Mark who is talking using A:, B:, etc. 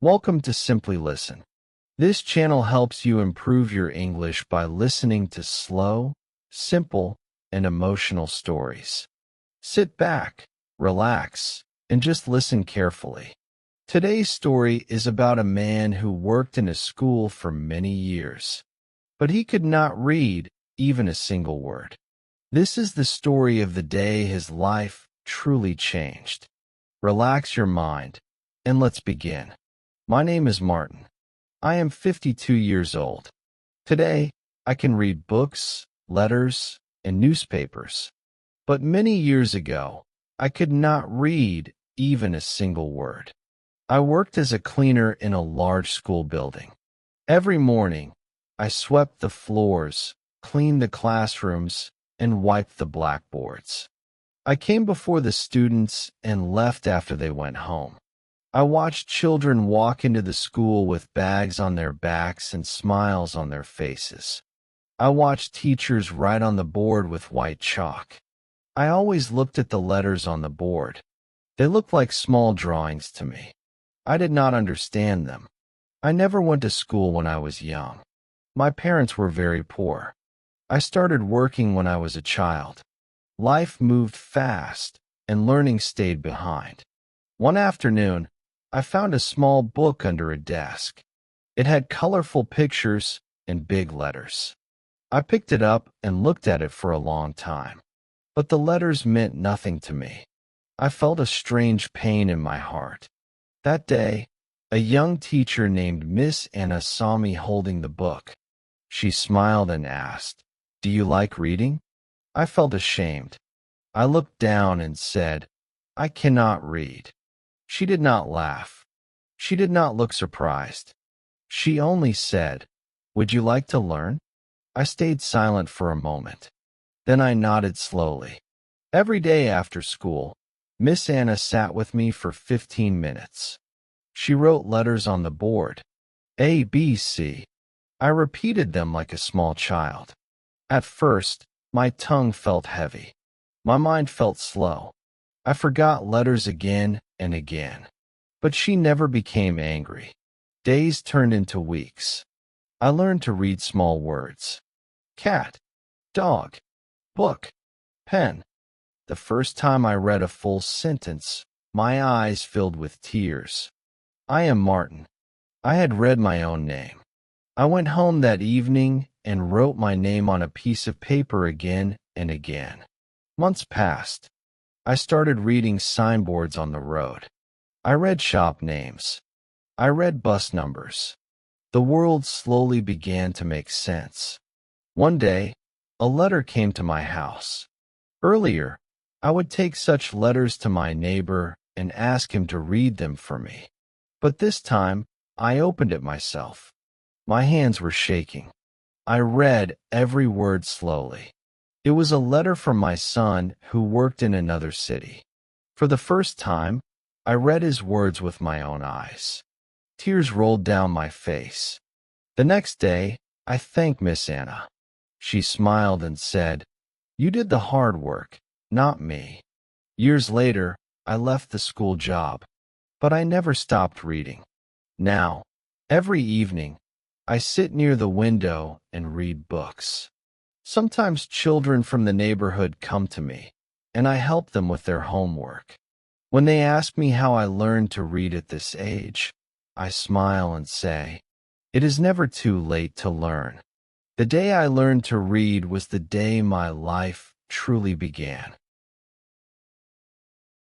A: Welcome to Simply Listen. This channel helps you improve your English by listening to slow, simple, and emotional stories. Sit back, relax, and just listen carefully. Today's story is about a man who worked in a school for many years, but he could not read even a single word. This is the story of the day his life truly changed. Relax your mind, and let's begin. My name is Martin. I am 52 years old. Today, I can read books, letters, and newspapers. But many years ago, I could not read even a single word. I worked as a cleaner in a large school building. Every morning, I swept the floors, cleaned the classrooms, and wiped the blackboards. I came before the students and left after they went home. I watched children walk into the school with bags on their backs and smiles on their faces. I watched teachers write on the board with white chalk. I always looked at the letters on the board. They looked like small drawings to me. I did not understand them. I never went to school when I was young. My parents were very poor. I started working when I was a child. Life moved fast, and learning stayed behind. One afternoon, I found a small book under a desk. It had colorful pictures and big letters. I picked it up and looked at it for a long time. But the letters meant nothing to me. I felt a strange pain in my heart. That day, a young teacher named Miss Anna saw me holding the book. She smiled and asked, "Do you like reading?" I felt ashamed. I looked down and said, "I cannot read." She did not laugh. She did not look surprised. She only said, "Would you like to learn?" I stayed silent for a moment. Then I nodded slowly. Every day after school, Miss Anna sat with me for 15 minutes. She wrote letters on the board. A, B, C. I repeated them like a small child. At first, my tongue felt heavy. My mind felt slow. I forgot letters again and again. But she never became angry. Days turned into weeks. I learned to read small words. Cat, dog, book, pen. The first time I read a full sentence, my eyes filled with tears. I am Martin. I had read my own name. I went home that evening and wrote my name on a piece of paper again and again. Months passed. I started reading signboards on the road. I read shop names. I read bus numbers. The world slowly began to make sense. One day, a letter came to my house. Earlier, I would take such letters to my neighbor and ask him to read them for me. But this time, I opened it myself. My hands were shaking. I read every word slowly. It was a letter from my son who worked in another city. For the first time, I read his words with my own eyes. Tears rolled down my face. The next day, I thanked Miss Anna. She smiled and said, "You did the hard work, not me." Years later, I left the school job, but I never stopped reading. Now, every evening, I sit near the window and read books. Sometimes children from the neighborhood come to me, and I help them with their homework. When they ask me how I learned to read at this age, I smile and say, "It is never too late to learn." The day I learned to read was the day my life truly began.